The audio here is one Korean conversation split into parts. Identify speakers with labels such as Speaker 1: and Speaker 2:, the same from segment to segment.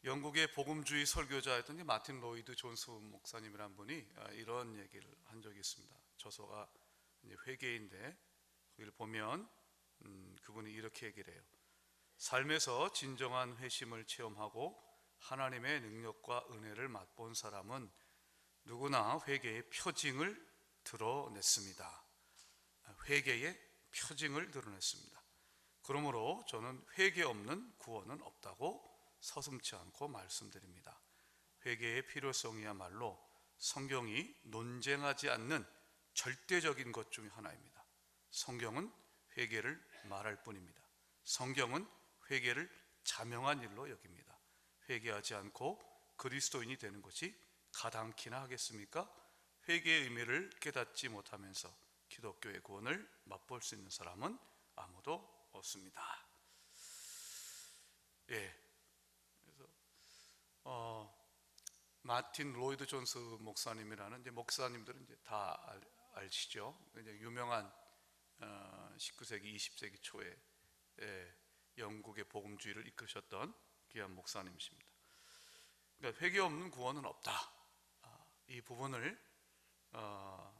Speaker 1: 영국의 복음주의 설교자였던 마틴 로이드 존스 목사님이란 분이 이런 얘기를 한 적이 있습니다. 저서가 회개인데 거기를 보면 그분이 이렇게 얘기를 해요. 삶에서 진정한 회심을 체험하고 하나님의 능력과 은혜를 맛본 사람은 누구나 회개의 표징을 드러냈습니다. 회개의 표징을 드러냈습니다. 그러므로 저는 회개 없는 구원은 없다고 서슴지 않고 말씀드립니다. 회개의 필요성이야말로 성경이 논쟁하지 않는 절대적인 것 중에 하나입니다. 성경은 회개를 말할 뿐입니다. 성경은 회개를 자명한 일로 여깁니다. 회개하지 않고 그리스도인이 되는 것이 가당키나 하겠습니까? 회개의 의미를 깨닫지 못하면서 기독교의 구원을 맛볼 수 있는 사람은 아무도 없습니다. 그래서 마틴 로이드 존스 목사님이라는 이제 목사님들은 이제 다 아시죠? 이제 유명한 19세기, 20세기 초에 영국의 복음주의를 이끄셨던 귀한 목사님이십니다. 그러니까 회개 없는 구원은 없다. 이 부분을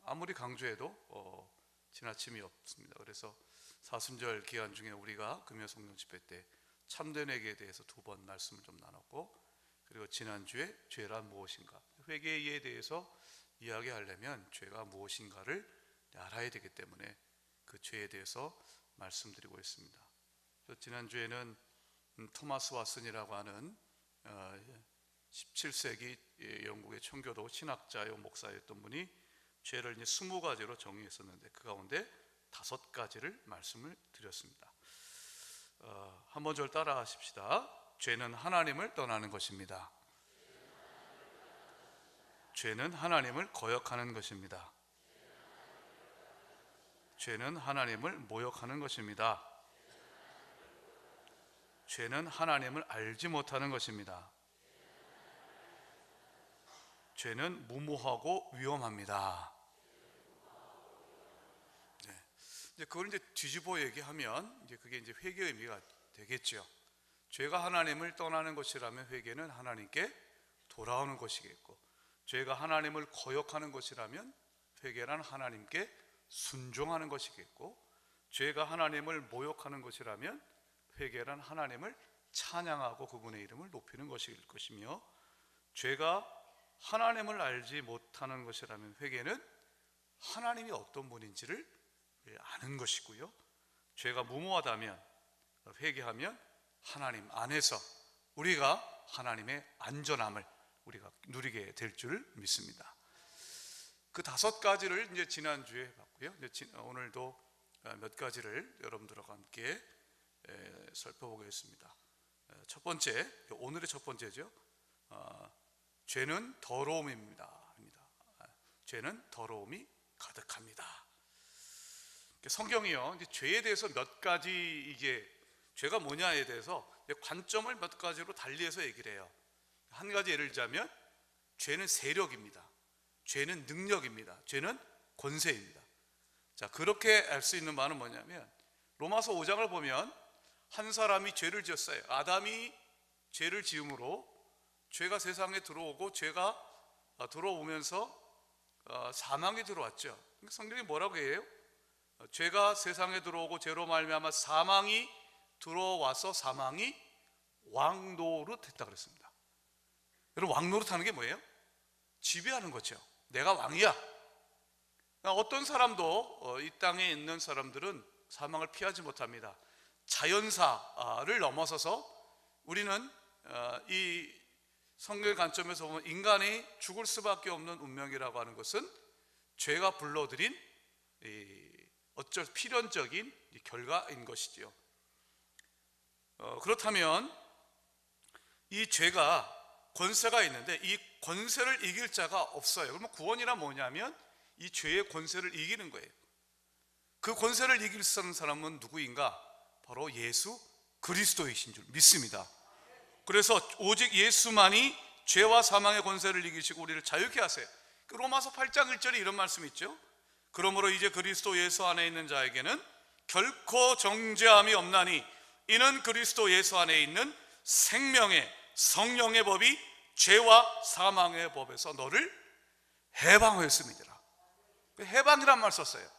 Speaker 1: 아무리 강조해도 지나침이 없습니다. 그래서 사순절 기간 중에 우리가 금요 성령 집회 때 참된 회개에 대해서 2번 말씀을 좀 나눴고, 그리고 지난주에 죄란 무엇인가, 회개에 대해서 이야기하려면 죄가 무엇인가를 알아야 되기 때문에 그 죄에 대해서 말씀드리고 있습니다. 지난주에는 토마스 왓슨이라고 하는 17세기 영국의 청교도 신학자요 목사였던 분이 죄를 이제 20가지로 정의했었는데 그 가운데 5가지를 말씀을 드렸습니다. 한번 저를 따라 하십시다. 죄는 하나님을 떠나는 것입니다. 죄는 하나님을 거역하는 것입니다. 죄는 하나님을 모욕하는 것입니다. 죄는 하나님을 알지 못하는 것입니다. 죄는 무모하고 위험합니다. 이제 그걸 이제 뒤집어 얘기하면 이제 그게 이제 회개의 의미가 되겠죠. 죄가 하나님을 떠나는 것이라면 회개는 하나님께 돌아오는 것이겠고, 죄가 하나님을 거역하는 것이라면 회개란 하나님께 순종하는 것이겠고, 죄가 하나님을 모욕하는 것이라면 회개란 하나님을 찬양하고 그분의 이름을 높이는 것일 것이며, 죄가 하나님을 알지 못하는 것이라면 회개는 하나님이 어떤 분인지를 아는 것이고요, 죄가 무모하다면 회개하면 하나님 안에서 우리가 하나님의 안전함을 우리가 누리게 될 줄 믿습니다. 그 5가지를 이제 지난주에 봤고요. 이제 오늘도 몇 가지를 여러분들과 함께 살펴보겠습니다. 첫 번째, 오늘의 첫 번째죠. 죄는 더러움입니다. 죄는 더러움이 가득합니다. 성경이요, 이제 죄에 대해서 몇 가지, 이게 죄가 뭐냐에 대해서 관점을 몇 가지로 달리해서 얘기를 해요. 한 가지 예를 들자면 죄는 세력입니다. 죄는 능력입니다. 죄는 권세입니다. 자, 그렇게 알 수 있는 바는 뭐냐면 로마서 5장을 보면 한 사람이 죄를 지었어요. 아담이 죄를 지음으로 죄가 세상에 들어오고, 죄가 들어오면서 사망이 들어왔죠. 성경이 뭐라고 해요? 죄가 세상에 들어오고 죄로 말미암아 사망이 들어와서 사망이 왕노릇 했다 그랬습니다. 여러분, 왕노릇 하는 게 뭐예요? 지배하는 거죠. 내가 왕이야. 어떤 사람도 이 땅에 있는 사람들은 사망을 피하지 못합니다. 자연사를 넘어서서 우리는 이 성경의 관점에서 보면 인간이 죽을 수밖에 없는 운명이라고 하는 것은 죄가 불러들인 어쩔 필연적인 결과인 것이지요. 그렇다면 이 죄가 권세가 있는데 이 권세를 이길 자가 없어요. 그러면 구원이란 뭐냐면 이 죄의 권세를 이기는 거예요. 그 권세를 이길 수 있는 사람은 누구인가? 바로 예수 그리스도이신 줄 믿습니다. 그래서 오직 예수만이 죄와 사망의 권세를 이기시고 우리를 자유케 하세요. 로마서 8장 1절에 이런 말씀이 있죠. 그러므로 이제 그리스도 예수 안에 있는 자에게는 결코 정죄함이 없나니 이는 그리스도 예수 안에 있는 생명의 성령의 법이 죄와 사망의 법에서 너를 해방하였음이니라. 해방이란 말 썼어요.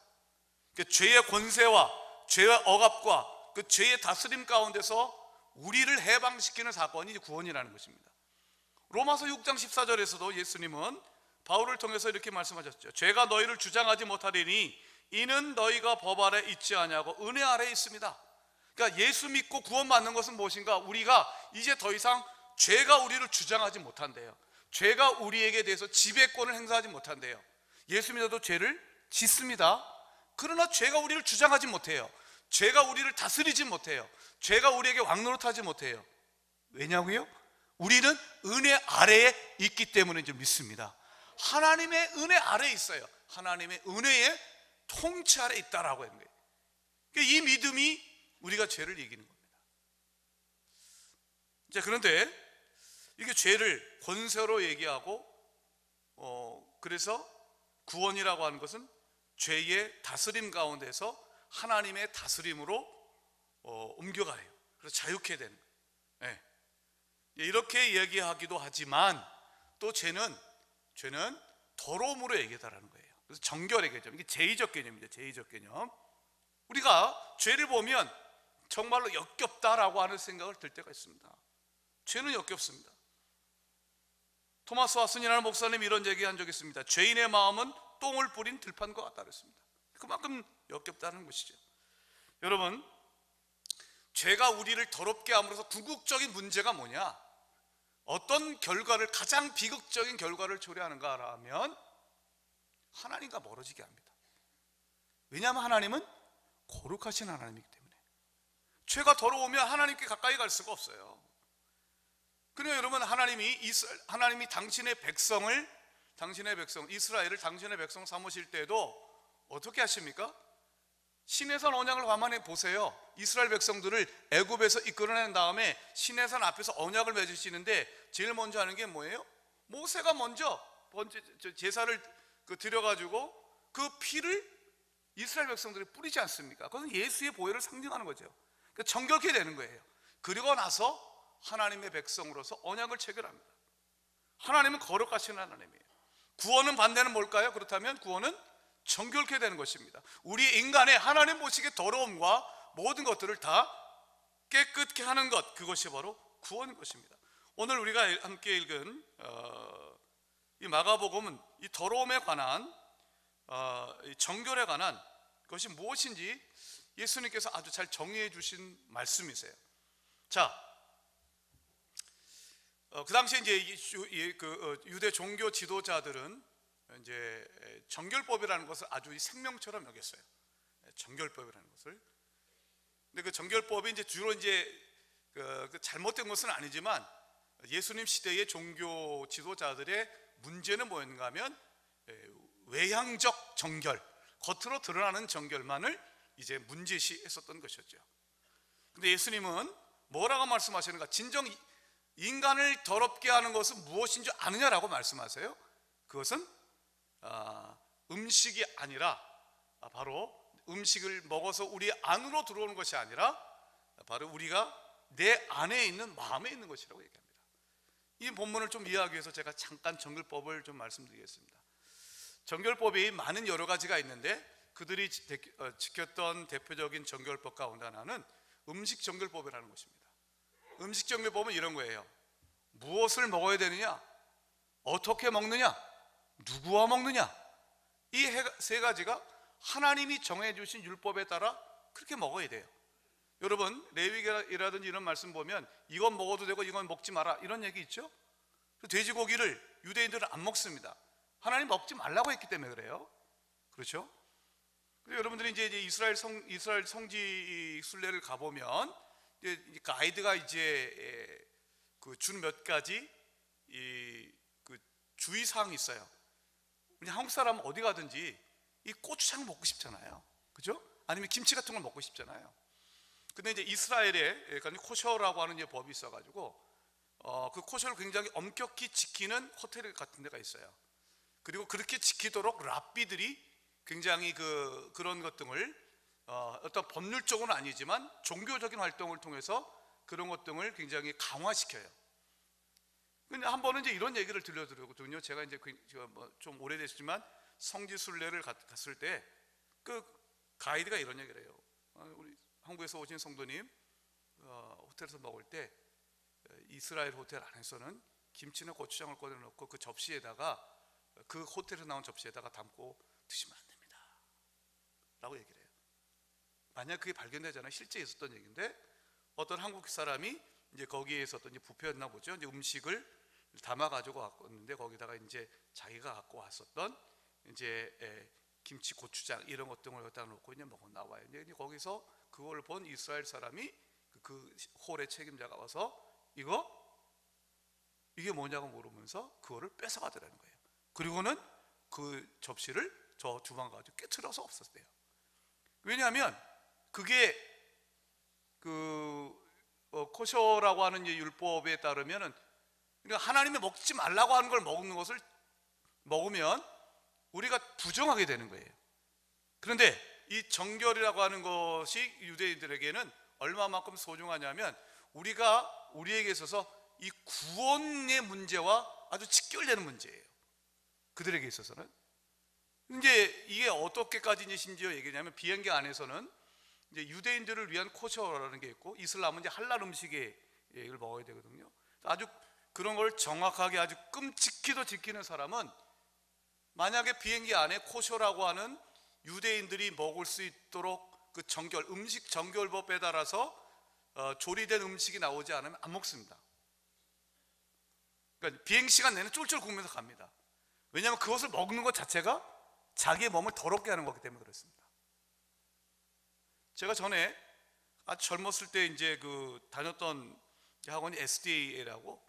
Speaker 1: 죄의 권세와 죄의 억압과 그 죄의 다스림 가운데서 우리를 해방시키는 사건이 구원이라는 것입니다. 로마서 6장 14절에서도 예수님은 바울을 통해서 이렇게 말씀하셨죠. 죄가 너희를 주장하지 못하리니 이는 너희가 법 아래 있지 아니하고 은혜 아래 있습니다. 그러니까 예수 믿고 구원받는 것은 무엇인가? 우리가 이제 더 이상 죄가 우리를 주장하지 못한대요. 죄가 우리에게 대해서 지배권을 행사하지 못한대요. 예수 믿어도 죄를 짓습니다. 그러나 죄가 우리를 주장하지 못해요. 죄가 우리를 다스리지 못해요. 죄가 우리에게 왕노릇하지 못해요. 왜냐고요? 우리는 은혜 아래에 있기 때문에 좀 믿습니다. 하나님의 은혜 아래에 있어요. 하나님의 은혜의 통치 아래에 있다라고 하는 거예요. 이 믿음이 우리가 죄를 이기는 겁니다. 자, 그런데 이게 죄를 권세로 얘기하고 그래서 구원이라고 하는 것은 죄의 다스림 가운데서 하나님의 다스림으로 옮겨가요. 그래서 자유케 되는 거예요. 네. 이렇게 얘기하기도 하지만 또 죄는 더러움으로 얘기하다라는 거예요. 그래서 정결의 개념, 이게 제의적 개념입니다. 제의적 개념. 우리가 죄를 보면 정말로 역겹다라고 하는 생각을 들 때가 있습니다. 죄는 역겹습니다. 토마스 왓슨이라는 목사님이 이런 얘기한 적이 있습니다. 죄인의 마음은 똥을 뿌린 들판과 같다 그랬습니다. 그만큼 역겹다는 것이죠. 여러분, 죄가 우리를 더럽게 함으로써 궁극적인 문제가 뭐냐? 어떤 결과를, 가장 비극적인 결과를 초래하는가라면 하나님과 멀어지게 합니다. 왜냐하면 하나님은 거룩하신 하나님이기 때문에. 죄가 더러우면 하나님께 가까이 갈 수가 없어요. 그러나 여러분, 하나님이 당신의 백성 이스라엘을 당신의 백성 삼으실 때도 어떻게 하십니까? 시내산 언약을 가만히 보세요. 이스라엘 백성들을 애굽에서 이끌어낸 다음에 시내산 앞에서 언약을 맺으시는데 제일 먼저 하는 게 뭐예요? 모세가 먼저 제사를 드려가지고 그 피를 이스라엘 백성들이 뿌리지 않습니까? 그것은 예수의 보혈을 상징하는 거죠. 그러니까 정결케 되는 거예요. 그리고 나서 하나님의 백성으로서 언약을 체결합니다. 하나님은 거룩하신 하나님이에요. 구원은 반대는 뭘까요? 그렇다면 구원은 정결케 되는 것입니다. 우리 인간의 하나님 보시기에 더러움과 모든 것들을 다 깨끗게 하는 것, 그것이 바로 구원인 것입니다. 오늘 우리가 함께 읽은 이 마가복음은 이 더러움에 관한, 이 정결에 관한 것이 무엇인지 예수님께서 아주 잘 정의해 주신 말씀이세요. 자, 그 당시에 이제 유대 종교 지도자들은 이제 정결법이라는 것을 아주 생명처럼 여겼어요. 정결법이라는 것을. 근데 그 정결법이 이제 주로 잘못된 것은 아니지만 예수님 시대의 종교 지도자들의 문제는 뭐였는가 하면 외향적 정결, 겉으로 드러나는 정결만을 이제 문제시했었던 것이었죠. 근데 예수님은 뭐라고 말씀하시는가? 진정 인간을 더럽게 하는 것은 무엇인 줄 아느냐라고 말씀하세요. 그것은 음식이 아니라, 바로 음식을 먹어서 우리 안으로 들어오는 것이 아니라 바로 우리가 내 안에 있는 마음에 있는 것이라고 얘기합니다. 이 본문을 좀 이해하기 위해서 제가 잠깐 정결법을 좀 말씀드리겠습니다. 정결법이 많은 여러 가지가 있는데 그들이 지켰던 대표적인 정결법 가운데 하나는 음식 정결법이라는 것입니다. 음식 정결법은 이런 거예요. 무엇을 먹어야 되느냐, 어떻게 먹느냐, 누구와 먹느냐, 이 세 가지가 하나님이 정해주신 율법에 따라 그렇게 먹어야 돼요. 여러분, 레위기라든지 이런 말씀 보면 이건 먹어도 되고 이건 먹지 마라 이런 얘기 있죠. 돼지고기를 유대인들은 안 먹습니다. 하나님 먹지 말라고 했기 때문에 그래요. 그렇죠? 그리고 여러분들이 이제 이스라엘 성지 순례를 가보면 이제 가이드가 이제 준 몇 가지 그 주의사항이 있어요. 우리 한국 사람은 어디 가든지 이 고추장 먹고 싶잖아요. 그죠? 아니면 김치 같은 걸 먹고 싶잖아요. 근데 이제 이스라엘에 코셔라고 하는 이제 법이 있어가지고 그 코셔를 굉장히 엄격히 지키는 호텔 같은 데가 있어요. 그리고 그렇게 지키도록 랍비들이 굉장히 그런 것들을 어떤 법률적으로는 아니지만 종교적인 활동을 통해서 그런 것들을 굉장히 강화시켜요. 근데 한 번은 이제 이런 얘기를 들려드렸거든요. 제가 이제 좀 오래됐지만 성지 순례를 갔을 때 그 가이드가 이런 얘기를 해요. 우리 한국에서 오신 성도님, 호텔에서 먹을 때 이스라엘 호텔 안에서는 김치나 고추장을 꺼내놓고 그 접시에다가, 그 호텔에서 나온 접시에다가 담고 드시면 안 됩니다 라고 얘기를 해요. 만약 그게 발견되잖아요. 실제 있었던 얘기인데, 어떤 한국 사람이 이제 거기에 있었던 이제 뷔페였나 보죠. 이제 음식을 담아 가지고 왔는데, 거기다가 이제 자기가 갖고 왔었던 이제 김치, 고추장 이런 것 등을 갖다 놓고 이제 먹어 나와요. 이제 거기서 그걸 본 이스라엘 사람이 그 홀의 책임자가 와서 이게 뭐냐고 물으면서 그거를 뺏어가더라는 거예요. 그리고는 그 접시를 저 주방 가지고 깨트려서 없었대요. 왜냐하면 그게 코셔라고 하는 율법에 따르면은, 그러니까 하나님이 먹지 말라고 하는 걸 먹는 것을 먹으면 우리가 부정하게 되는 거예요. 그런데 이 정결이라고 하는 것이 유대인들에게는 얼마만큼 소중하냐면, 우리에게 있어서 이 구원의 문제와 아주 직결되는 문제예요. 그들에게 있어서는. 이제 이게 어떻게까지 이제 심지어 얘기냐면, 비행기 안에서는 이제 유대인들을 위한 코셔라는 게 있고, 이슬람은 이제 할랄 음식을 먹어야 되거든요. 아주 그런 걸 정확하게 아주 끔찍히도 지키는 사람은, 만약에 비행기 안에 코셔라고 하는 유대인들이 먹을 수 있도록 그 음식 정결법에 따라서 조리된 음식이 나오지 않으면 안 먹습니다. 그러니까 비행 시간 내내 쫄쫄 굶으면서 갑니다. 왜냐하면 그것을 먹는 것 자체가 자기의 몸을 더럽게 하는 거기 때문에 그렇습니다. 제가 전에 아주 젊었을 때 이제 다녔던 학원이 SDA라고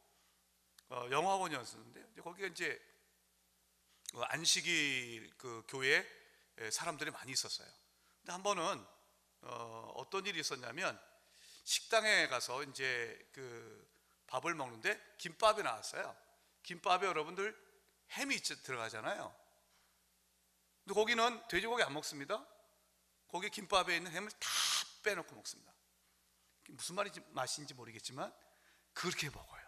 Speaker 1: 영어 학원이었는데, 거기가 이제 안식일 교회에 사람들이 많이 있었어요. 근데 한 번은 어떤 일이 있었냐면, 식당에 가서 이제 밥을 먹는데 김밥이 나왔어요. 김밥에 여러분들 햄이 들어가잖아요. 근데 거기는 돼지고기 안 먹습니다. 거기 김밥에 있는 햄을 다 빼놓고 먹습니다. 무슨 맛인지 모르겠지만 그렇게 먹어요.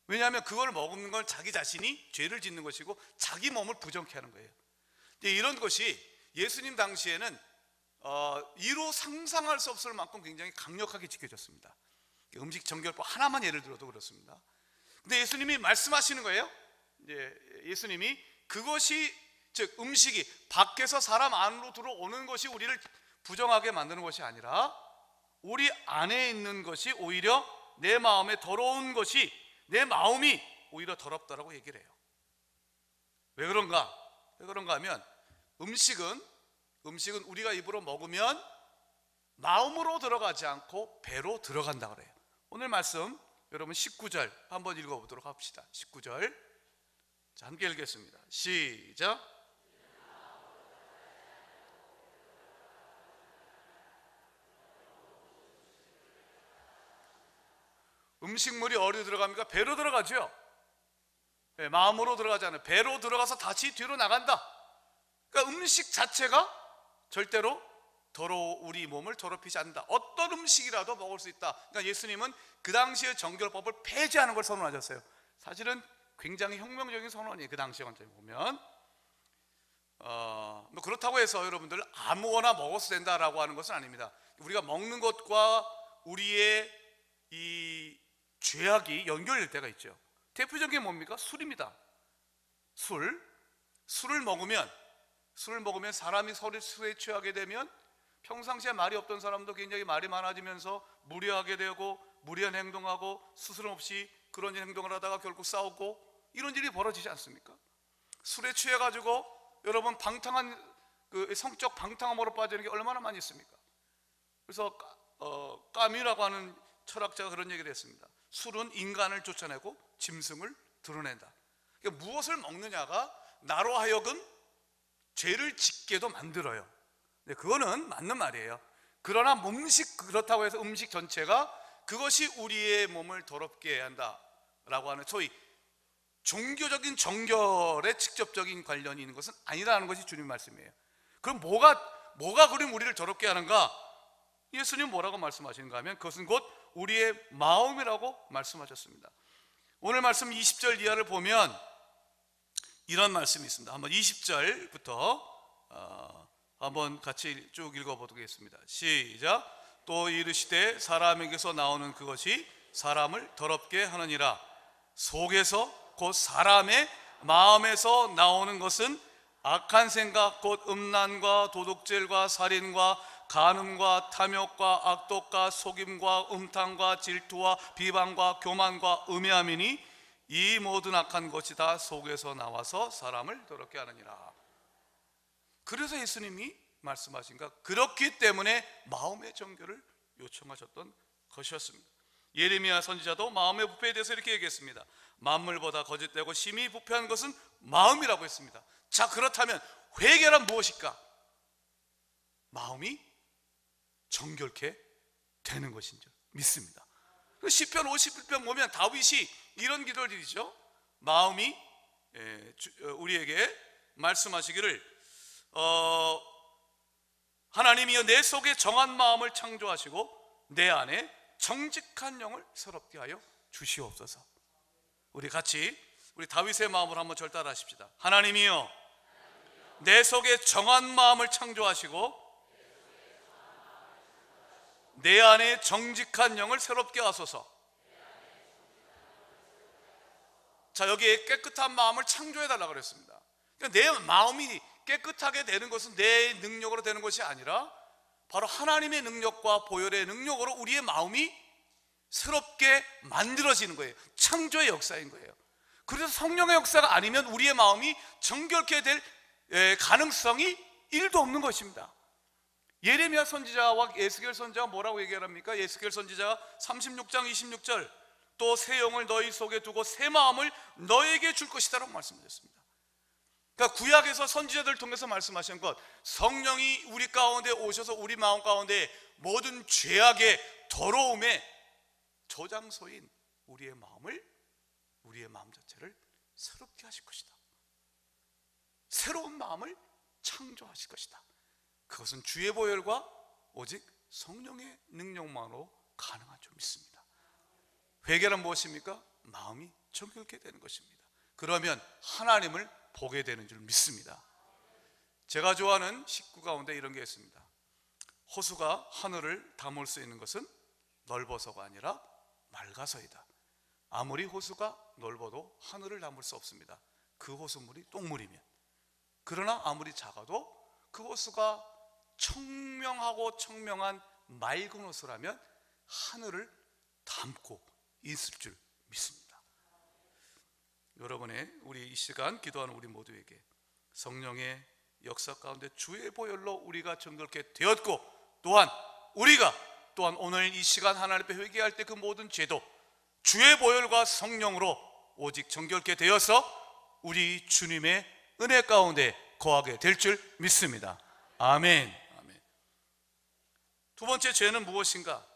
Speaker 1: 왜냐하면 그걸 먹는 건 자기 자신이 죄를 짓는 것이고 자기 몸을 부정케 하는 거예요. 이런 것이 예수님 당시에는 이로 상상할 수 없을 만큼 굉장히 강력하게 지켜졌습니다. 음식 정결법 하나만 예를 들어도 그렇습니다. 근데 예수님이 말씀하시는 거예요. 예수님이 그것이, 즉 음식이 밖에서 사람 안으로 들어오는 것이 우리를 부정하게 만드는 것이 아니라, 우리 안에 있는 것이 오히려 내 마음에 더러운 것이, 내 마음이 오히려 더럽다라고 얘기를 해요. 왜 그런가 하면, 음식은 우리가 입으로 먹으면 마음으로 들어가지 않고 배로 들어간다 그래요. 오늘 말씀 여러분 19절 한번 읽어보도록 합시다. 19절, 자, 함께 읽겠습니다. 시작. 음식물이 어디로 들어갑니까? 배로 들어가죠. 네, 마음으로 들어가지 않아요. 배로 들어가서 다시 뒤로 나간다. 그러니까 음식 자체가 절대로 우리 몸을 더럽히지 않는다. 어떤 음식이라도 먹을 수 있다. 그러니까 예수님은 그 당시의 정결법을 폐지하는 걸 선언하셨어요. 사실은 굉장히 혁명적인 선언이에요. 그 당시에 관점에 보면 그렇다고 해서 여러분들 아무거나 먹어도 된다라고 하는 것은 아닙니다. 우리가 먹는 것과 우리의 이 죄악이 연결될 때가 있죠. 대표적인 게 뭡니까? 술입니다. 술을 먹으면 사람이 술에 취하게 되면 평상시에 말이 없던 사람도 굉장히 말이 많아지면서 무례하게 되고, 무례한 행동하고, 스스럼 없이 그런 행동을 하다가 결국 싸우고, 이런 일이 벌어지지 않습니까? 술에 취해가지고 여러분 성적 방탕함으로 빠지는 게 얼마나 많이 있습니까? 그래서 까뮤라고 하는 철학자가 그런 얘기를 했습니다. 술은 인간을 쫓아내고 짐승을 드러낸다. 그러니까 무엇을 먹느냐가 나로 하여금 죄를 짓게도 만들어요. 네, 그거는 맞는 말이에요. 그러나 그렇다고 해서 음식 전체가 그것이 우리의 몸을 더럽게 한다라고 하는 소위 종교적인 정결에 직접적인 관련이 있는 것은 아니라는 것이 주님 말씀이에요. 그럼 뭐가 그럼 우리를 더럽게 하는가? 예수님 뭐라고 말씀하시는가 하면, 그것은 곧 우리의 마음이라고 말씀하셨습니다. 오늘 말씀 20절 이하를 보면 이런 말씀이 있습니다. 한번 20절부터 한번 같이 쭉 읽어보겠습니다. 시작. 또 이르시되 사람에게서 나오는 그것이 사람을 더럽게 하느니라. 속에서 곧 사람의 마음에서 나오는 것은 악한 생각 곧 음란과 도둑질과 살인과 간음과 탐욕과 악독과 속임과 음탕과 질투와 비방과 교만과 음해함이니 이 모든 악한 것이 다 속에서 나와서 사람을 더럽게 하느니라. 그래서 예수님이 말씀하신가? 그렇기 때문에 마음의 정결을 요청하셨던 것이었습니다. 예레미야 선지자도 마음의 부패에 대해서 이렇게 얘기했습니다. 만물보다 거짓되고 심히 부패한 것은 마음이라고 했습니다. 자, 그렇다면 회개란 무엇일까? 마음이 정결케 되는 것인 줄 믿습니다. 시편 51편 보면 다윗이 이런 기도를 드리죠. 마음이 우리에게 말씀하시기를 하나님이여 내 속에 정한 마음을 창조하시고 내 안에 정직한 영을 새롭게 하여 주시옵소서. 우리 같이 우리 다윗의 마음을 한번 절따라하십시다. 하나님이여 내 속에 정한 마음을 창조하시고 내 안에 정직한 영을 새롭게 하소서. 자, 여기에 깨끗한 마음을 창조해달라고 그랬습니다. 내 마음이 깨끗하게 되는 것은 내 능력으로 되는 것이 아니라 바로 하나님의 능력과 보혈의 능력으로 우리의 마음이 새롭게 만들어지는 거예요. 창조의 역사인 거예요. 그래서 성령의 역사가 아니면 우리의 마음이 정결케 될 가능성이 1도 없는 것입니다. 예레미야 선지자와 에스겔 선지자가 뭐라고 얘기합니까? 에스겔 선지자가 36장 26절 또 새 영을 너희 속에 두고 새 마음을 너에게 줄 것이다 라고 말씀드렸습니다. 그러니까 구약에서 선지자들을 통해서 말씀하신 것, 성령이 우리 가운데 오셔서 우리 마음 가운데 모든 죄악의 더러움의 저장소인 우리의 마음 자체를 새롭게 하실 것이다. 새로운 마음을 창조하실 것이다. 그것은 주의 보혈과 오직 성령의 능력만으로 가능한 줄 믿습니다. 회개는 무엇입니까? 마음이 정결케 되는 것입니다. 그러면 하나님을 보게 되는 줄 믿습니다. 제가 좋아하는 식구 가운데 이런 게 있습니다. 호수가 하늘을 담을 수 있는 것은 넓어서가 아니라 맑아서이다. 아무리 호수가 넓어도 하늘을 담을 수 없습니다. 그 호수물이 똥물이면. 그러나 아무리 작아도 그 호수가 청명하고 청명한 맑은 호수라면 하늘을 담고 있을 줄 믿습니다. 여러분의 우리 이 시간 기도하는 우리 모두에게 성령의 역사 가운데 주의 보혈로 우리가 정결케 되었고 우리가 또한 오늘 이 시간 하나님 앞에 회개할 때 그 모든 죄도 주의 보혈과 성령으로 오직 정결케 되어서 우리 주님의 은혜 가운데 거하게 될 줄 믿습니다. 아멘. 아멘. 두 번째 죄는 무엇인가?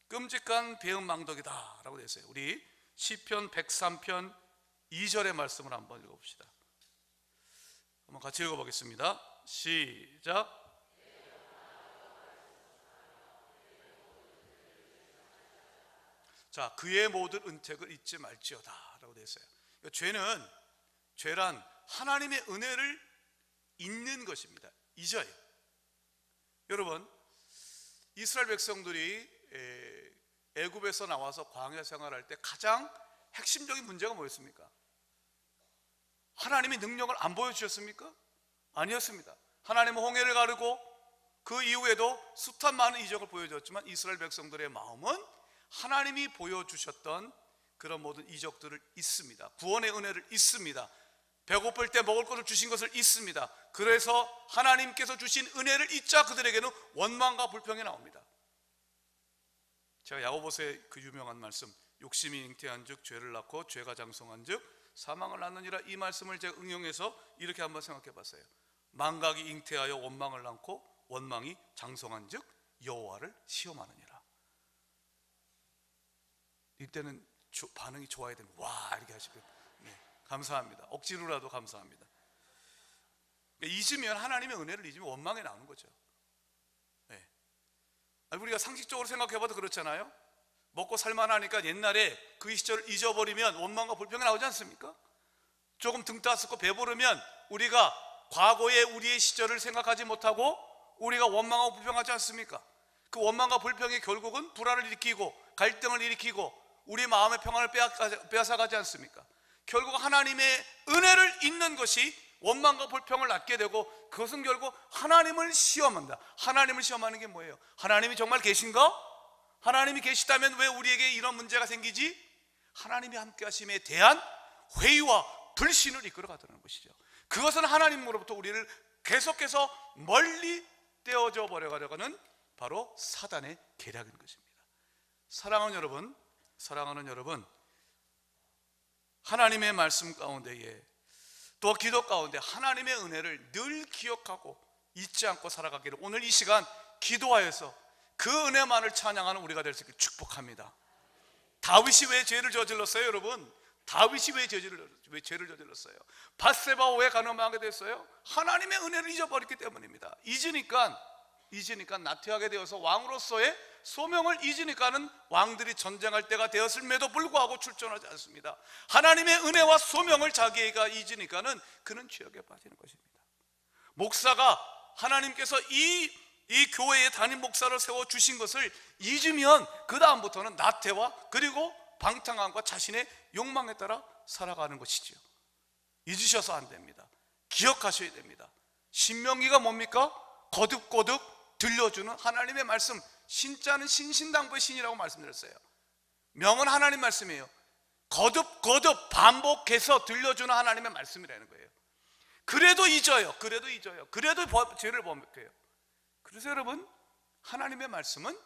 Speaker 1: 끔찍한 배은망덕이다 라고 되어 있어요. 우리 시편 103편 2절의 말씀을 한번 읽어봅시다. 한번 같이 읽어보겠습니다. 시작. 자, 그의 모든 은택을 잊지 말지어다 라고 되어 있어요. 죄란 하나님의 은혜를 잊는 것입니다. 잊어요. 여러분, 이스라엘 백성들이 애굽에서 나와서 광야 생활할 때 가장 핵심적인 문제가 뭐였습니까? 하나님이 능력을 안 보여주셨습니까? 아니었습니다. 하나님은 홍해를 가르고 그 이후에도 숱한 많은 이적을 보여줬지만 이스라엘 백성들의 마음은 하나님이 보여주셨던 그런 모든 이적들을 잊습니다. 구원의 은혜를 잊습니다. 배고플 때 먹을 것을 주신 것을 잊습니다. 그래서 하나님께서 주신 은혜를 잊자 그들에게는 원망과 불평이 나옵니다. 제가 야고보서의 그 유명한 말씀, 욕심이 잉태한 즉 죄를 낳고 죄가 장성한 즉 사망을 낳느니라, 이 말씀을 제가 응용해서 이렇게 한번 생각해 봤어요. 망각이 잉태하여 원망을 낳고 원망이 장성한 즉 여호와를 시험하느니라. 이때는 반응이 좋아야 됩니다. 와, 이렇게 하시고, 네, 감사합니다. 억지로라도 감사합니다. 잊으면, 하나님의 은혜를 잊으면 원망이 나오는 거죠. 네. 우리가 상식적으로 생각해봐도 그렇잖아요. 먹고 살만하니까 옛날에 그 시절을 잊어버리면 원망과 불평이 나오지 않습니까? 조금 등 따숩고 배부르면 우리가 과거의 우리의 시절을 생각하지 못하고 우리가 원망하고 불평하지 않습니까? 그 원망과 불평이 결국은 불안을 일으키고 갈등을 일으키고 우리 마음의 평안을 빼앗아가지 않습니까? 결국 하나님의 은혜를 잊는 것이 원망과 불평을 낳게 되고, 그것은 결국 하나님을 시험한다. 하나님을 시험하는 게 뭐예요? 하나님이 정말 계신가? 하나님이 계시다면 왜 우리에게 이런 문제가 생기지? 하나님이 함께 하심에 대한 회의와 불신을 이끌어가더라는 것이죠. 그것은 하나님으로부터 우리를 계속해서 멀리 떼어져 버려가려고는 바로 사단의 계략인 것입니다. 사랑하는 여러분, 하나님의 말씀 가운데에 또 기도 가운데 하나님의 은혜를 늘 기억하고 잊지 않고 살아가기를 오늘 이 시간 기도하여서 그 은혜만을 찬양하는 우리가 될 수 있기를 축복합니다. 다윗이 왜 죄를 저질렀어요, 여러분? 다윗이 왜 죄를 저질렀어요? 밧세바와 왜 가늠하게 됐어요? 하나님의 은혜를 잊어버렸기 때문입니다. 잊으니까 나태하게 되어서 왕으로서의 소명을 잊으니까는 왕들이 전쟁할 때가 되었음에도 불구하고 출전하지 않습니다. 하나님의 은혜와 소명을 자기가 잊으니까는 그는 죄악에 빠지는 것입니다. 목사가 하나님께서 이 교회의 담임 목사를 세워주신 것을 잊으면 그 다음부터는 나태와 그리고 방탕함과 자신의 욕망에 따라 살아가는 것이지요. 잊으셔서 안 됩니다. 기억하셔야 됩니다. 신명기가 뭡니까? 거듭거듭 들려주는 하나님의 말씀, 신자는 신신당부의 신이라고 말씀드렸어요. 명은 하나님 말씀이에요. 거듭거듭 반복해서 들려주는 하나님의 말씀이라는 거예요. 그래도 잊어요. 그래도 죄를 범해요. 그래서 여러분, 하나님의 말씀은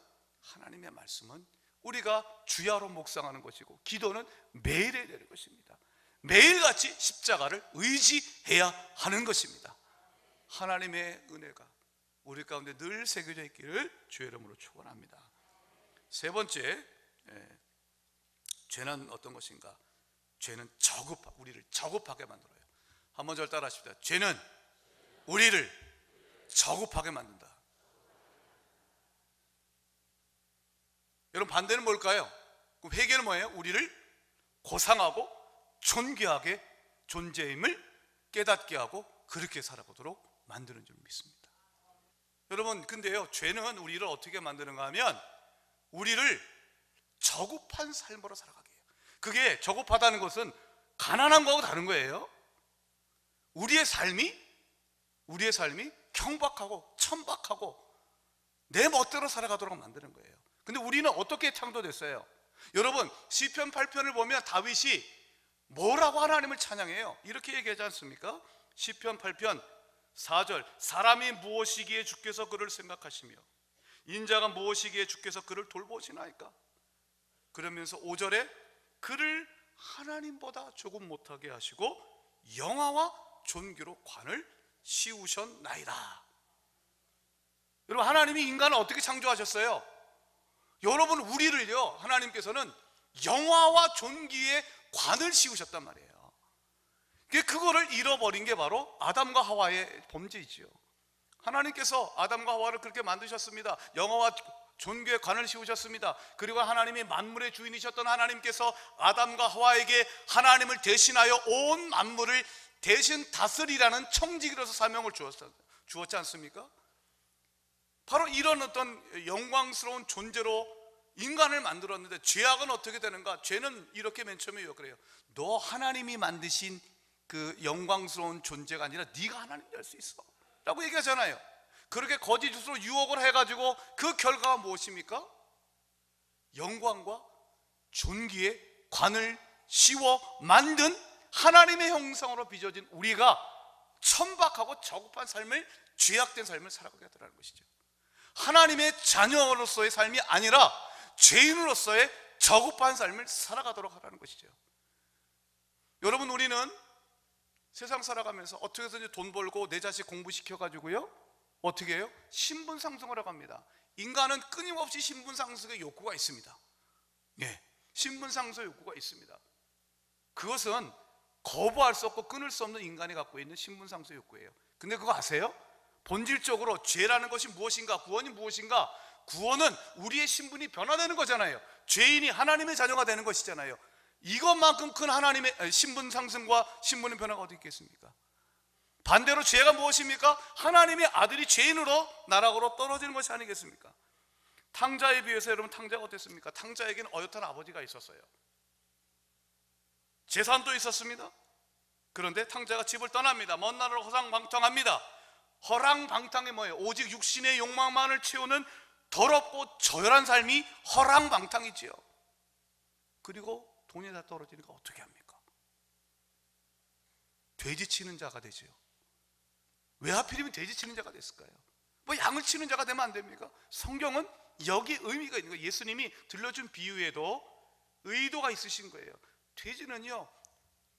Speaker 1: 우리가 주야로 묵상하는 것이고, 기도는 매일 해야 되는 것입니다. 매일같이 십자가를 의지해야 하는 것입니다. 하나님의 은혜가 우리 가운데 늘 새겨져 있기를 주의 이름으로 축원합니다. 세 번째, 죄는 어떤 것인가? 죄는 우리를 저급하게 만들어요. 한번 절 따라하십시다. 죄는 우리를 저급하게 만든다. 여러분, 반대는 뭘까요? 그럼 회개는 뭐예요? 우리를 고상하고 존귀하게 존재임을 깨닫게 하고 그렇게 살아보도록 만드는 줄 믿습니다. 여러분, 근데요, 죄는 우리를 어떻게 만드는가 하면 우리를 저급한 삶으로 살아가게 해요. 그게 저급하다는 것은 가난한 거하고 다른 거예요. 우리의 삶이 경박하고 천박하고 내 멋대로 살아가도록 만드는 거예요. 근데 우리는 어떻게 창조됐어요? 여러분, 시편 8편을 보면 다윗이 뭐라고 하나님을 찬양해요? 이렇게 얘기하지 않습니까? 시편 8편 4절, 사람이 무엇이기에 주께서 그를 생각하시며 인자가 무엇이기에 주께서 그를 돌보시나이까? 그러면서 5절에 그를 하나님보다 조금 못하게 하시고 영화와 존귀로 관을 씌우셨나이다. 여러분, 하나님이 인간을 어떻게 창조하셨어요? 여러분, 우리를요, 하나님께서는 영화와 존귀의 관을 씌우셨단 말이에요. 그거를 잃어버린 게 바로 아담과 하와의 범죄이지요. 하나님께서 아담과 하와를 그렇게 만드셨습니다. 영화와 존귀의 관을 씌우셨습니다. 그리고 하나님이 만물의 주인이셨던 하나님께서 아담과 하와에게 하나님을 대신하여 온 만물을 대신 다스리라는 청지기로서 사명을 주었지 않습니까? 바로 이런 어떤 영광스러운 존재로 인간을 만들었는데, 죄악은 어떻게 되는가? 죄는 이렇게 맨 처음에 그래요. 너 하나님이 만드신 그 영광스러운 존재가 아니라 네가 하나님 될 수 있어 라고 얘기하잖아요. 그렇게 거짓으로 유혹을 해가지고 그 결과가 무엇입니까? 영광과 존귀의 관을 씌워 만든 하나님의 형상으로 빚어진 우리가 천박하고 저급한 삶을, 죄악된 삶을 살아가게 하더라는 것이죠. 하나님의 자녀로서의 삶이 아니라 죄인으로서의 저급한 삶을 살아가도록 하라는 것이죠. 여러분, 우리는 세상 살아가면서 어떻게 해서든지 돈 벌고 내 자식 공부시켜가지고요, 어떻게 해요? 신분 상승을 합니다. 인간은 끊임없이 신분 상승의 욕구가 있습니다. 신분 상승의 욕구가 있습니다. 그것은 거부할 수 없고 끊을 수 없는 인간이 갖고 있는 신분 상승의 욕구예요. 근데 그거 아세요? 본질적으로 죄라는 것이 무엇인가, 구원이 무엇인가, 구원은 우리의 신분이 변화되는 거잖아요. 죄인이 하나님의 자녀가 되는 것이잖아요. 이것만큼 큰 하나님의 신분 상승과 신분의 변화가 어디 있겠습니까? 반대로 죄가 무엇입니까? 하나님의 아들이 죄인으로 나락으로 떨어지는 것이 아니겠습니까? 탕자에 비해서 여러분, 탕자가 어땠습니까? 탕자에게는 어엿한 아버지가 있었어요. 재산도 있었습니다. 그런데 탕자가 집을 떠납니다. 먼 나라로 허랑방탕합니다. 허랑방탕이 뭐예요? 오직 육신의 욕망만을 채우는 더럽고 저열한 삶이 허랑방탕이지요. 그리고 돈이 다 떨어지니까 어떻게 합니까? 돼지 치는 자가 되지요. 왜 하필이면 돼지 치는 자가 됐을까요? 뭐 양을 치는 자가 되면 안 됩니까? 성경은 여기 의미가 있는 거예요. 예수님이 들려준 비유에도 의도가 있으신 거예요. 돼지는요,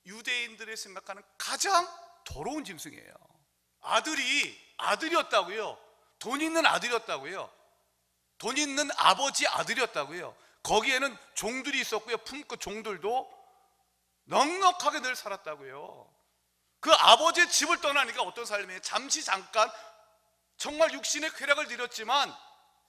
Speaker 1: 유대인들이 생각하는 가장 더러운 짐승이에요. 아들이었다고요. 돈 있는 아들이었다고요. 돈 있는 아버지 아들이었다고요. 거기에는 종들이 있었고요. 품꾼 종들도 넉넉하게 늘 살았다고요. 그 아버지의 집을 떠나니까 어떤 삶이에요? 잠시 잠깐 정말 육신의 쾌락을 누렸지만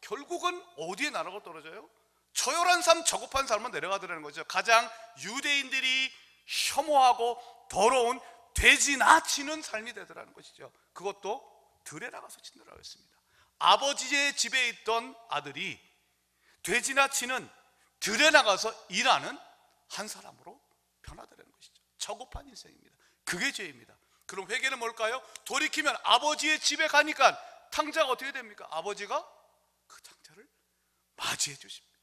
Speaker 1: 결국은 어디에 나라가 떨어져요? 저열한 삶, 저급한 삶으로 내려가더라는 거죠. 가장 유대인들이 혐오하고 더러운 돼지나 치는 삶이 되더라는 것이죠. 그것도 들에 나가서 친다라고 했습니다. 아버지의 집에 있던 아들이 돼지나 치는 들에 나가서 일하는 한 사람으로 변화되는 것이죠. 저급한 인생입니다. 그게 죄입니다. 그럼 회개는 뭘까요? 돌이키면 아버지의 집에 가니까 탕자가 어떻게 됩니까? 아버지가 그 탕자를 맞이해 주십니다.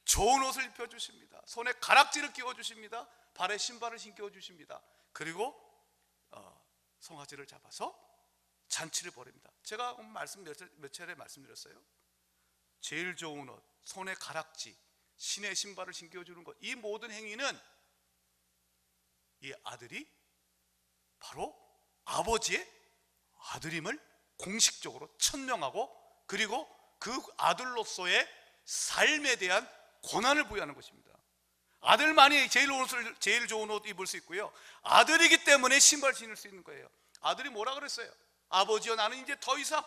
Speaker 1: 좋은 옷을 입혀주십니다. 손에 가락지를 끼워주십니다. 발에 신발을 신겨 주십니다. 그리고 송아지를 잡아서 잔치를 벌입니다. 제가 몇 차례 말씀드렸어요. 제일 좋은 옷, 손에 가락지, 신의 신발을 신겨주는 것, 이 모든 행위는 이 아들이 바로 아버지의 아들임을 공식적으로 천명하고, 그리고 그 아들로서의 삶에 대한 권한을 부여하는 것입니다. 아들만이 제일 좋은 옷 입을 수 있고요, 아들이기 때문에 신발 신을 수 있는 거예요. 아들이 뭐라 그랬어요? 아버지여, 나는 이제 더 이상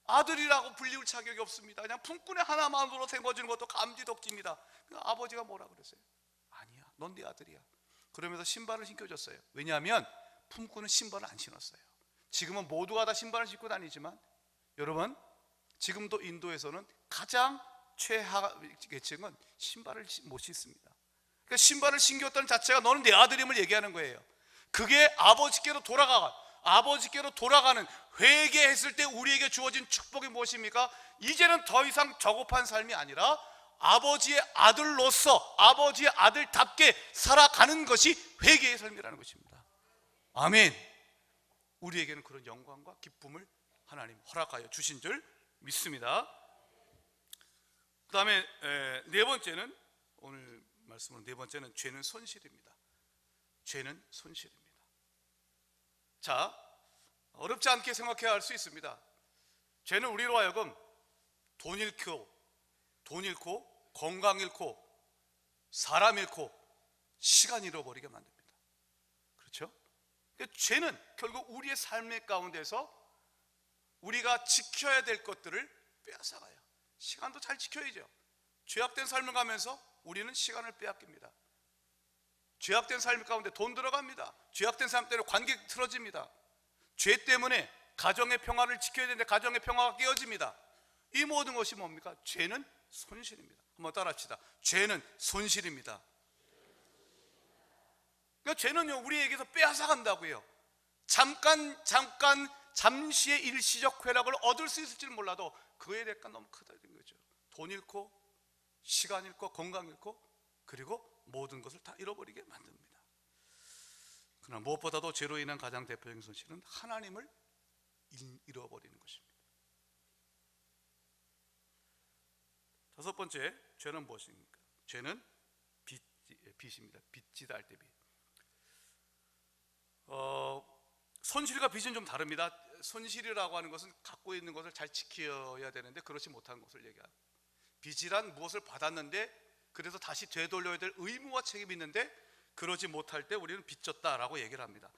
Speaker 1: 아들이라고 불리울 자격이 없습니다. 그냥 품꾼의 하나만으로 생겨지는 것도 감지덕지입니다. 아버지가 뭐라 그랬어요? 아니야, 넌 네 아들이야. 그러면서 신발을 신겨줬어요. 왜냐하면 품꾼은 신발을 안 신었어요. 지금은 모두가 다 신발을 신고 다니지만 여러분, 지금도 인도에서는 가장 최하 계층은 신발을 못 신습니다. 그러니까 신발을 신겼다는 자체가 너는 내 아들임을 얘기하는 거예요. 그게 아버지께로 돌아가는 회개했을 때 우리에게 주어진 축복이 무엇입니까? 이제는 더 이상 저급한 삶이 아니라 아버지의 아들로서 아버지의 아들답게 살아가는 것이 회개의 삶이라는 것입니다. 아멘. 우리에게는 그런 영광과 기쁨을 하나님 허락하여 주신 줄 믿습니다. 그 다음에 네 번째는, 오늘 말씀으로 네 번째는 죄는 손실입니다. 죄는 손실입니다. 자, 어렵지 않게 생각해야 할 수 있습니다. 죄는 우리로 하여금 돈 잃고 건강 잃고 사람 잃고 시간 잃어버리게 만듭니다. 그렇죠? 죄는 결국 우리의 삶의 가운데서 우리가 지켜야 될 것들을 빼앗아가요. 시간도 잘 지켜야죠. 죄악된 삶을 가면서 우리는 시간을 빼앗깁니다. 죄악된 삶 가운데 돈 들어갑니다. 죄악된 삶 때문에 관계 틀어집니다. 죄 때문에 가정의 평화를 지켜야 되는데 가정의 평화가 깨어집니다. 이 모든 것이 뭡니까? 죄는 손실입니다. 한번 따라합시다. 죄는 손실입니다. 그러니까 죄는요, 우리에게서 빼앗아 간다고요. 잠시의 일시적 쾌락을 얻을 수 있을지는 몰라도 그에 대가 너무 크다는 거죠. 돈 잃고 시간 잃고 건강 잃고 그리고 모든 것을 다 잃어버리게 만듭니다. 그러나 무엇보다도 죄로 인한 가장 대표적인 손실은 하나님을 잃어버리는 것입니다. 다섯 번째, 죄는 무엇입니까? 죄는 빚입니다. 빚지다 할 때 빚. 손실과 빚은 좀 다릅니다. 손실이라고 하는 것은 갖고 있는 것을 잘 지켜야 되는데 그렇지 못한 것을 얘기합니다. 빚이란 무엇을 받았는데 그래서 다시 되돌려야 될 의무와 책임이 있는데 그러지 못할 때 우리는 빚졌다라고 얘기를 합니다.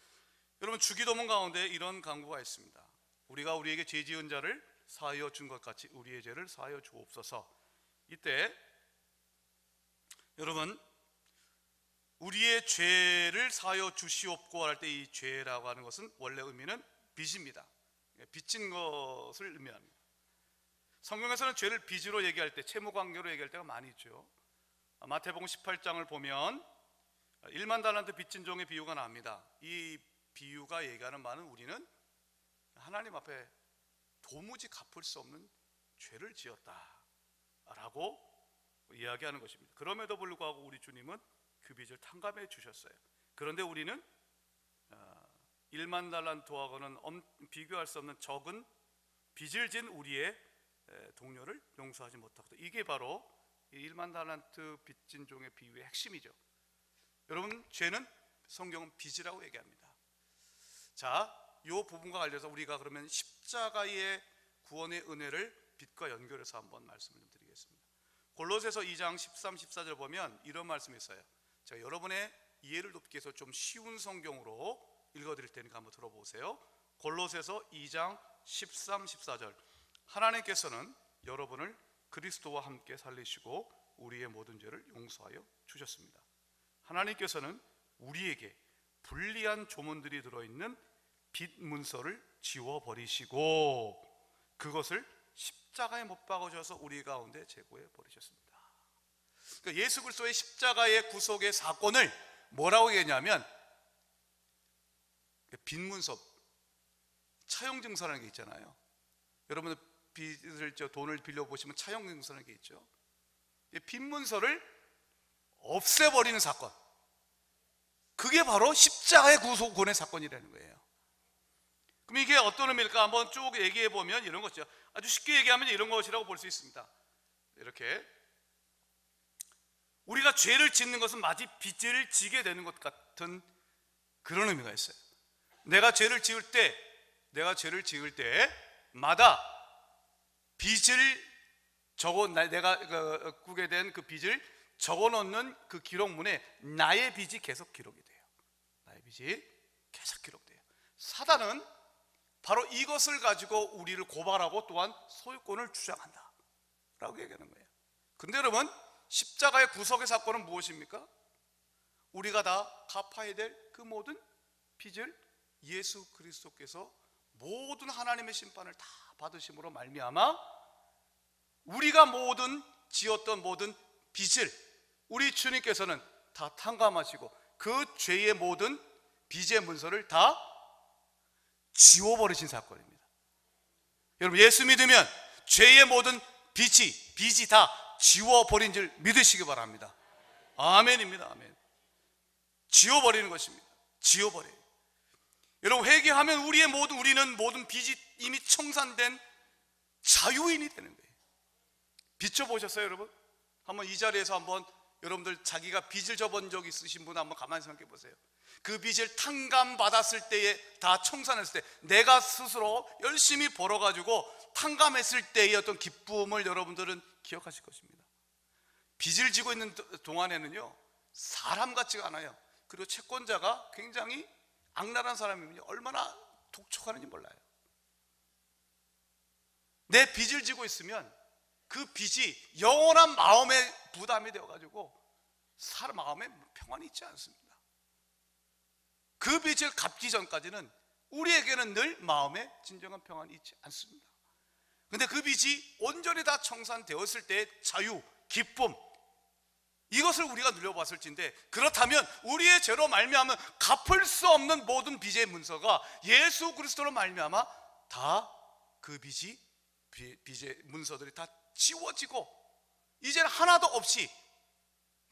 Speaker 1: 여러분, 주기도문 가운데 이런 강구가 있습니다. 우리가 우리에게 죄 지은 자를 사하여 준 것 같이 우리의 죄를 사하여 주옵소서. 이때 여러분, 우리의 죄를 사하여 주시옵고 할 때 이 죄라고 하는 것은 원래 의미는 빚입니다. 빚진 것을 의미합니다. 성경에서는 죄를 빚으로 얘기할 때, 채무관계로 얘기할 때가 많이 있죠. 마태복음 18장을 보면 1만 달란트 빚진 종의 비유가 나옵니다. 이 비유가 얘기하는 바는 우리는 하나님 앞에 도무지 갚을 수 없는 죄를 지었다라고 이야기하는 것입니다. 그럼에도 불구하고 우리 주님은 그 빚을 탕감해 주셨어요. 그런데 우리는 1만 달란트하고는 비교할 수 없는 적은 빚을 진 우리의 동료를 용서하지 못하고, 이게 바로 1만 달란트 빚진 종의 비유의 핵심이죠. 여러분, 죄는 성경은 빚이라고 얘기합니다. 자, 이 부분과 관련해서 우리가 그러면 십자가의 구원의 은혜를 빚과 연결해서 한번 말씀을 좀 드리겠습니다. 골로새서 2장 13, 14절 보면 이런 말씀이 있어요. 제가 여러분의 이해를 돕기 위해서 좀 쉬운 성경으로 읽어드릴 테니까 한번 들어보세요. 골로새서 2장 13, 14절. 하나님께서는 여러분을 그리스도와 함께 살리시고 우리의 모든 죄를 용서하여 주셨습니다. 하나님께서는 우리에게 불리한 조문들이 들어있는 빚 문서를 지워버리시고 그것을 십자가에 못 박으셔서 우리 가운데 제거해 버리셨습니다. 그러니까 예수 그리스도의 십자가의 구속의 사건을 뭐라고 얘기하냐면, 빚 문서, 차용증서라는 게 있잖아요. 여러분들 빚을, 돈을 빌려보시면 차용증서라는 게 있죠. 빚 문서를 없애버리는 사건, 그게 바로 십자가의 구속권의 사건이라는 거예요. 그럼 이게 어떤 의미일까? 한번 쭉 얘기해 보면 이런 것이죠. 아주 쉽게 얘기하면 이런 것이라고 볼 수 있습니다. 이렇게 우리가 죄를 짓는 것은 마치 빚을 지게 되는 것 같은 그런 의미가 있어요. 내가 죄를 지을 때마다 빚을 내가 꾸게 된 그 빚을 적어놓는 그 기록문에 나의 빚이 계속 기록이 돼요. 나의 빚이 계속 기록돼요. 사단은 바로 이것을 가지고 우리를 고발하고 또한 소유권을 주장한다 라고 얘기하는 거예요. 근데 여러분, 십자가의 구속의 사건은 무엇입니까? 우리가 다 갚아야 될 그 모든 빚을 예수 그리스도께서 모든 하나님의 심판을 다 받으심으로 말미암아 우리가 모든 지었던 모든 빚을 우리 주님께서는 다 탕감하시고 그 죄의 모든 빚의 문서를 다 지워버리신 사건입니다. 여러분, 예수 믿으면 죄의 모든 빚이 다 지워버린 줄 믿으시기 바랍니다. 아멘입니다. 아멘. 지워버리는 것입니다. 지워버려요. 여러분, 회개하면 우리는 모든 빚이 이미 청산된 자유인이 되는 거예요. 비춰보셨어요, 여러분? 한번 이 자리에서 한번 여러분들 자기가 빚을 져본 적 있으신 분 한번 가만히 생각해 보세요. 그 빚을 탕감받았을 때에, 다 청산했을 때 내가 스스로 열심히 벌어가지고 탕감했을 때의 어떤 기쁨을 여러분들은 기억하실 것입니다. 빚을 지고 있는 동안에는요, 사람 같지가 않아요. 그리고 채권자가 굉장히 악랄한 사람이면요, 얼마나 독촉하는지 몰라요. 내 빚을 지고 있으면 그 빚이 영원한 마음의 부담이 되어가지고 사람 마음에 평안이 있지 않습니다. 그 빚을 갚기 전까지는 우리에게는 늘 마음에 진정한 평안이 있지 않습니다. 그런데 그 빚이 온전히 다 청산되었을 때의 자유, 기쁨, 이것을 우리가 누려봤을진데, 그렇다면 우리의 죄로 말미암아 갚을 수 없는 모든 빚의 문서가 예수 그리스도로 말미암아 다 그 빚의 문서들이 다 지워지고 이제는 하나도 없이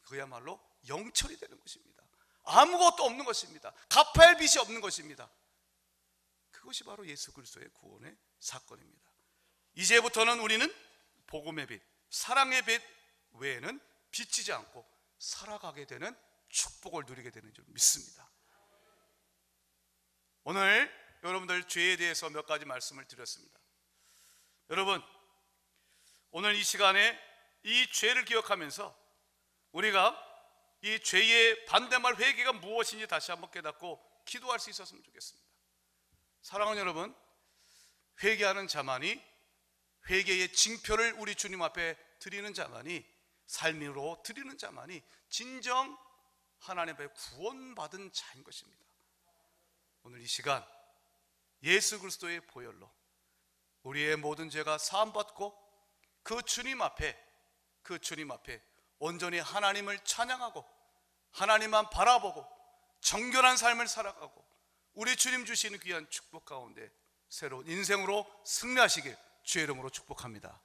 Speaker 1: 그야말로 영철이 되는 것입니다. 아무것도 없는 것입니다. 갚아야 할 빚이 없는 것입니다. 그것이 바로 예수 그리스도의 구원의 사건입니다. 이제부터는 우리는 복음의 빚, 사랑의 빚 외에는 빚지지 않고 살아가게 되는 축복을 누리게 되는 줄 믿습니다. 오늘 여러분들 죄에 대해서 몇 가지 말씀을 드렸습니다. 여러분, 오늘 이 시간에 이 죄를 기억하면서 우리가 이 죄의 반대말 회개가 무엇인지 다시 한번 깨닫고 기도할 수 있었으면 좋겠습니다. 사랑하는 여러분, 회개하는 자만이 회개의 징표를 우리 주님 앞에 드리는 자만이, 삶으로 드리는 자만이 진정 하나님 앞에 구원받은 자인 것입니다. 오늘 이 시간 예수 그리스도의 보혈로 우리의 모든 죄가 사함받고 그 주님 앞에 온전히 하나님을 찬양하고 하나님만 바라보고 정결한 삶을 살아가고 우리 주님 주시는 귀한 축복 가운데 새로운 인생으로 승리하시길 주의 이름으로 축복합니다.